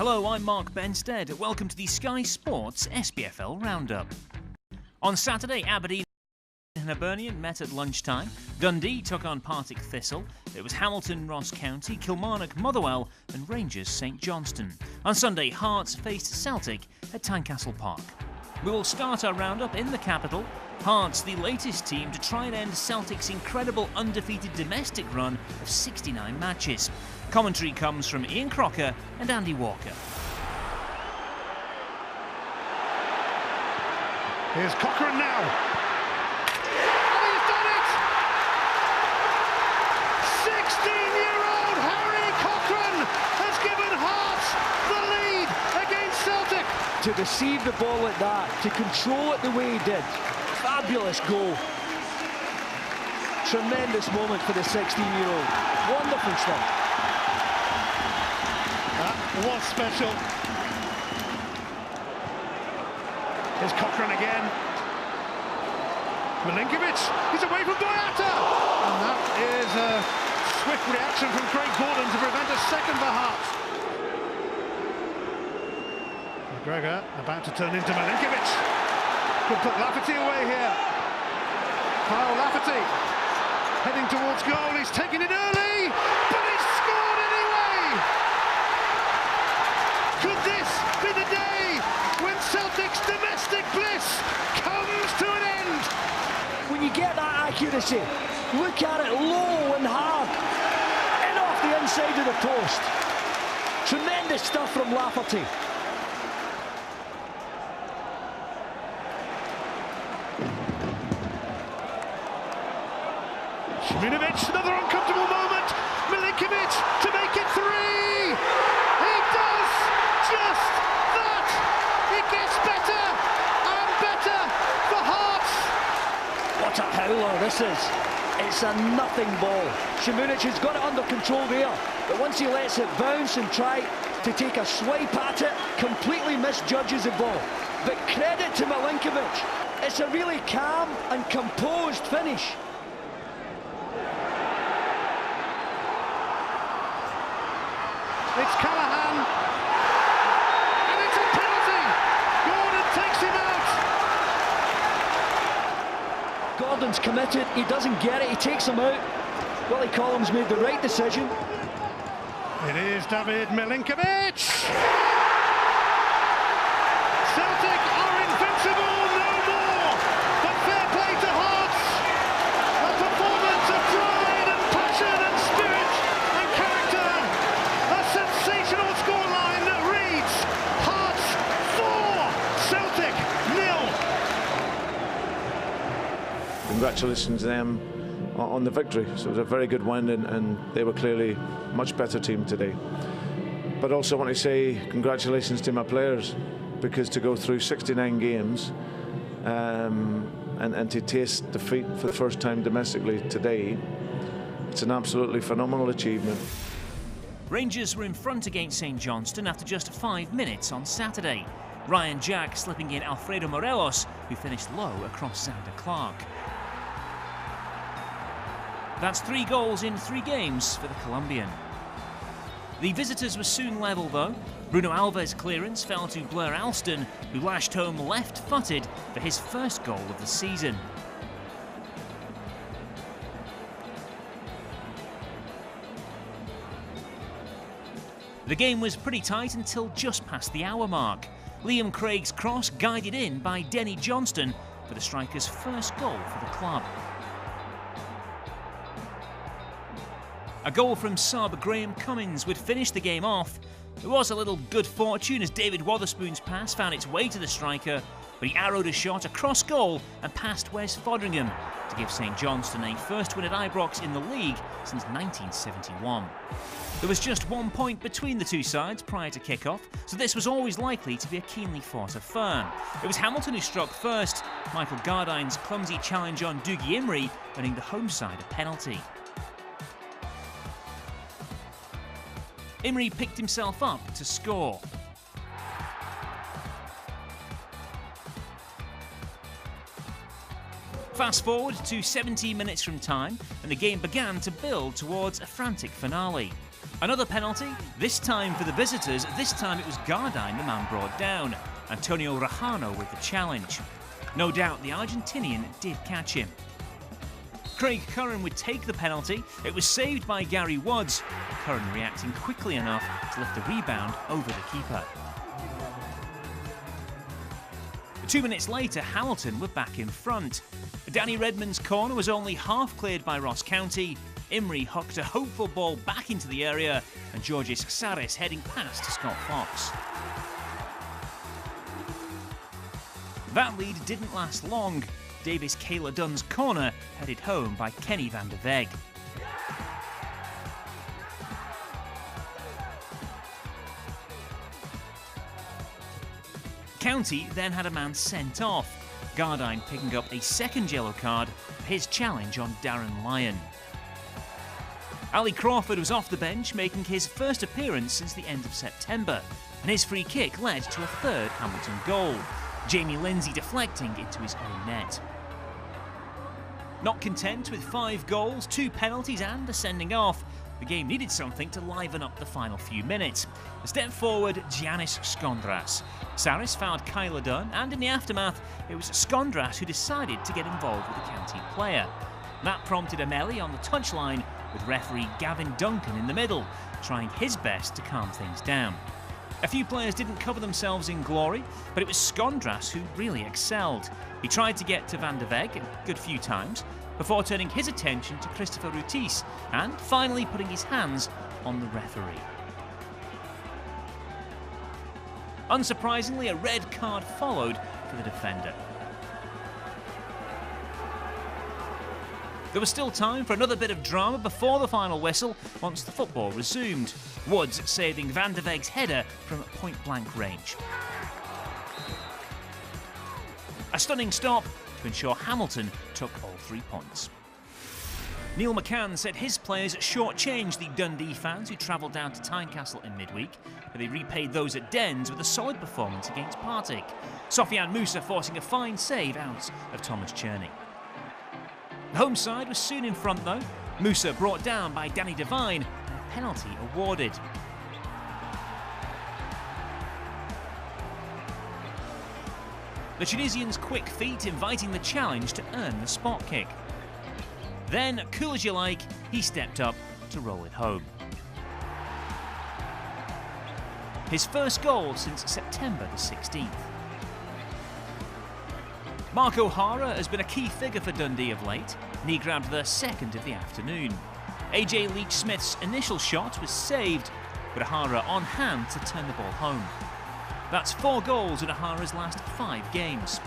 Hello, I'm Mark Benstead. Welcome to the Sky Sports SPFL Roundup. On Saturday, Aberdeen and Hibernian met at lunchtime. Dundee took on Partick Thistle. It was Hamilton Ross County, Kilmarnock Motherwell and Rangers St Johnstone. On Sunday, Hearts faced Celtic at Tynecastle Park. We will start our roundup in the capital. Hearts, the latest team to try and end Celtic's incredible undefeated domestic run of 69 matches. Commentary comes from Ian Crocker and Andy Walker. Here's Cochrane now. And he's done it! 16-year-old Harry Cochrane has given Hearts the lead against Celtic. To receive the ball like that, to control it the way he did. Fabulous goal. Tremendous moment for the 16-year-old. Wonderful stuff. That was special. Here's Cochrane again. Milinkovic, he's away from Boyata! And that is a swift reaction from Craig Gordon to prevent a second for Hearts. McGregor about to turn into Milinkovic. Could put Lafferty away here. Kyle Lafferty heading towards goal. He's taking it early, but he's scored anyway! Could this be the day when Celtic's domestic bliss comes to an end? When you get that accuracy, look at it low and hard, and off the inside of the post. Tremendous stuff from Lafferty. Šiminović, another uncomfortable moment. Milinkovic to make it 3. He does just that. It gets better and better for Hearts. What a howler this is. It's a nothing ball. Šiminović has got it under control there, but once he lets it bounce and try to take a swipe at it, completely misjudges the ball. But credit to Milinkovic. It's a really calm and composed finish. It's Callahan, and it's a penalty. Gordon takes him out. Gordon's committed, he doesn't get it, he takes him out. Willie Collins made the right decision. It is David Milinkovic. Celtic are invincible, no more. But fair play to Hearts. A performance of pride and passion and spirit and character. A sensational scoreline that reads Hearts 4, Celtic 0. Congratulations to them on the victory. So it was a very good win, and they were clearly a much better team today. But also I want to say congratulations to my players, because to go through 69 games and to taste defeat for the first time domestically today, it's an absolutely phenomenal achievement. Rangers were in front against St Johnstone after just 5 minutes on Saturday. Ryan Jack slipping in Alfredo Morelos, who finished low across Xander Clark. That's 3 goals in 3 games for the Colombian. The visitors were soon level though. Bruno Alves' clearance fell to Blair Alston, who lashed home left-footed for his first goal of the season. The game was pretty tight until just past the hour mark. Liam Craig's cross guided in by Denny Johnston for the striker's first goal for the club. A goal from sub Graham Cummins would finish the game off. There was a little good fortune as David Wotherspoon's pass found its way to the striker, but he arrowed a shot across goal and past Wes Foderingham to give St Johnstone a first win at Ibrox in the league since 1971. There was just 1 point between the two sides prior to kick-off, so this was always likely to be a keenly fought affair. It was Hamilton who struck first, Michael Gardine's clumsy challenge on Dougie Imrie earning the home side a penalty. Imrie picked himself up to score. Fast forward to 17 minutes from time, and the game began to build towards a frantic finale. Another penalty, this time for the visitors. This time it was Gardyne, the man brought down. Antonio Rajano with the challenge. No doubt the Argentinian did catch him. Craig Curran would take the penalty. It was saved by Gary Woods. Curran reacting quickly enough to lift the rebound over the keeper. 2 minutes later, Hamilton were back in front. Danny Redmond's corner was only half cleared by Ross County. Imrie hooked a hopeful ball back into the area, and Georges Xares heading past to Scott Fox. That lead didn't last long. Davis Kayla Dunn's corner headed home by Kenny van der Weg. County then had a man sent off, Gardyne picking up a second yellow card for his challenge on Darren Lyon. Ali Crawford was off the bench, making his first appearance since the end of September, and his free kick led to a third Hamilton goal, Jamie Lindsay deflecting into his own net. Not content with 5 goals, 2 penalties and a sending off, the game needed something to liven up the final few minutes. A step forward, Giannis Skondras. Saris fouled Kyla Dunn, and in the aftermath, it was Skondras who decided to get involved with the County player. That prompted a melee on the touchline, with referee Gavin Duncan in the middle, trying his best to calm things down. A few players didn't cover themselves in glory, but it was Skondras who really excelled. He tried to get to Van der Weg a good few times, before turning his attention to Christopher Rutis and finally putting his hands on the referee. Unsurprisingly, a red card followed for the defender. There was still time for another bit of drama before the final whistle once the football resumed. Woods saving Van der Weg's header from point-blank range. A stunning stop to ensure Hamilton took all 3 points. Neil McCann said his players shortchanged the Dundee fans who travelled down to Tynecastle in midweek, but they repaid those at Dens with a solid performance against Partick. Sofiane Moussa forcing a fine save out of Thomas Cherney. The home side was soon in front though. Moussa brought down by Danny Devine and a penalty awarded. The Tunisian's quick feet inviting the challenge to earn the spot kick. Then, cool as you like, he stepped up to roll it home. His first goal since September the 16th. Mark O'Hara has been a key figure for Dundee of late, and he grabbed their second of the afternoon. AJ Leach-Smith's initial shot was saved, but O'Hara on hand to turn the ball home. That's 4 goals in O'Hara's last 5 games.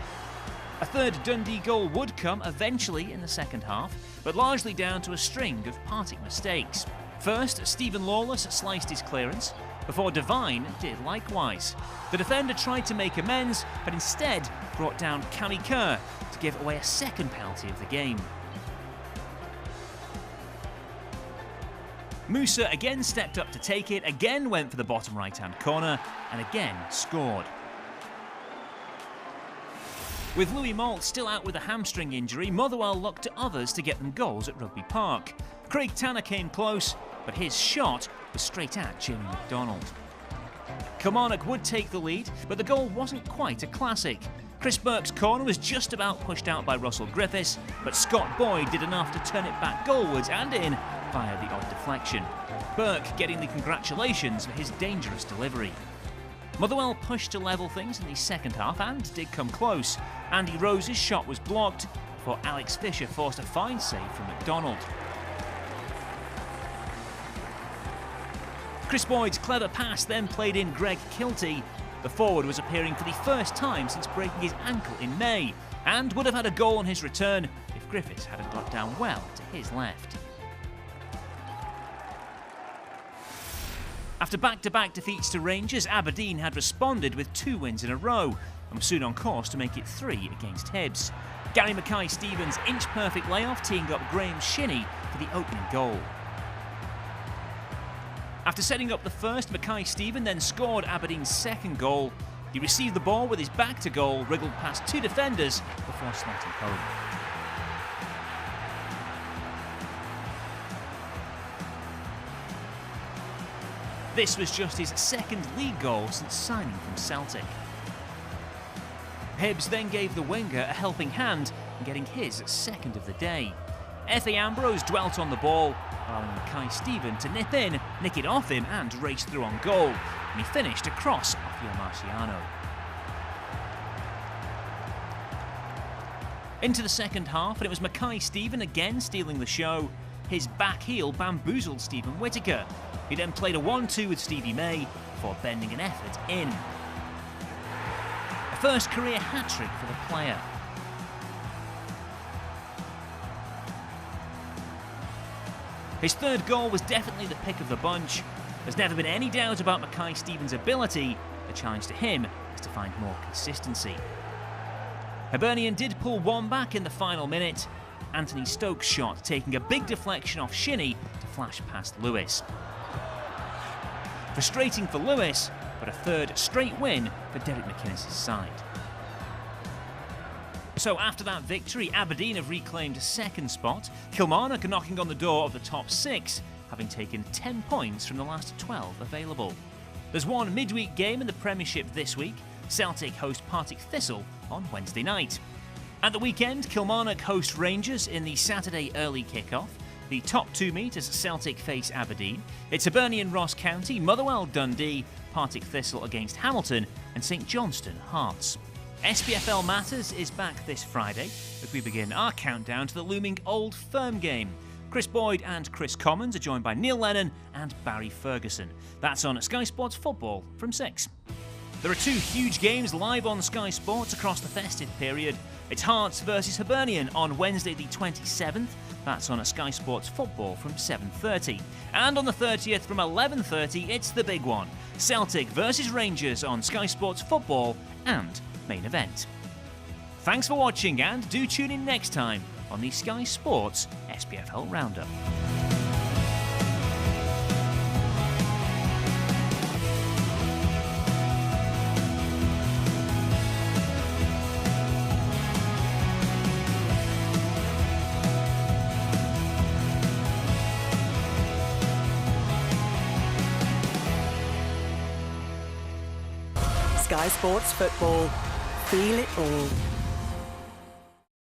A third Dundee goal would come eventually in the second half, but largely down to a string of Partick mistakes. First, Stephen Lawless sliced his clearance, before Devine did likewise. The defender tried to make amends, but instead brought down Cammy Kerr to give away a second penalty of the game. Moussa again stepped up to take it, again went for the bottom right-hand corner, and again scored. With Louis Malt still out with a hamstring injury, Motherwell looked to others to get them goals at Rugby Park. Craig Tanner came close, but his shot was straight at Jamie McDonald. Kilmarnock would take the lead, but the goal wasn't quite a classic. Chris Burke's corner was just about pushed out by Russell Griffiths, but Scott Boyd did enough to turn it back goalwards and in via the odd deflection. Burke getting the congratulations for his dangerous delivery. Motherwell pushed to level things in the second half and did come close. Andy Rose's shot was blocked before Alex Fisher forced a fine save from McDonald. Chris Boyd's clever pass then played in Greg Kiltie. The forward was appearing for the first time since breaking his ankle in May, and would have had a goal on his return if Griffiths hadn't got down well to his left. After back-to-back defeats to Rangers, Aberdeen had responded with 2 wins in a row and was soon on course to make it 3 against Hibs. Gary Mackay-Stevens' inch-perfect layoff teeing up Graham Shinney for the opening goal. After setting up the first, Mackay-Steven then scored Aberdeen's second goal. He received the ball with his back to goal, wriggled past 2 defenders before slotting home. This was just his second league goal since signing from Celtic. Hibs then gave the winger a helping hand in getting his second of the day. Efe Ambrose dwelt on the ball, allowing Mackay Steven to nip in, nick it off him and race through on goal, and he finished a cross off Marciano. Into the second half, and it was Mackay Steven again stealing the show. His back heel bamboozled Stephen Whittaker. He then played a 1-2 with Stevie May before bending an effort in. A first career hat-trick for the player. His third goal was definitely the pick of the bunch. There's never been any doubt about Mackay Steven's ability. The challenge to him is to find more consistency. Hibernian did pull one back in the final minute. Anthony Stokes' shot taking a big deflection off Shinnie to flash past Lewis. Frustrating for Lewis, but a third straight win for Derek McInnes' side. So after that victory, Aberdeen have reclaimed second spot. Kilmarnock are knocking on the door of the top 6, having taken 10 points from the last 12 available. There's one midweek game in the Premiership this week. Celtic host Partick Thistle on Wednesday night. At the weekend, Kilmarnock host Rangers in the Saturday early kick-off. The top 2 meet as Celtic face Aberdeen. It's Hibernian Ross County, Motherwell Dundee, Partick Thistle against Hamilton, and St Johnstone Hearts. SPFL Matters is back this Friday as we begin our countdown to the looming Old Firm game. Chris Boyd and Chris Commons are joined by Neil Lennon and Barry Ferguson. That's on Sky Sports Football from 6. There are 2 huge games live on Sky Sports across the festive period. It's Hearts versus Hibernian on Wednesday the 27th. That's on Sky Sports Football from 7:30. And on the 30th from 11:30, it's the big one. Celtic versus Rangers on Sky Sports Football and Main Event. Thanks for watching, and do tune in next time on the Sky Sports SPFL Roundup. Sky Sports Football. Feel it all.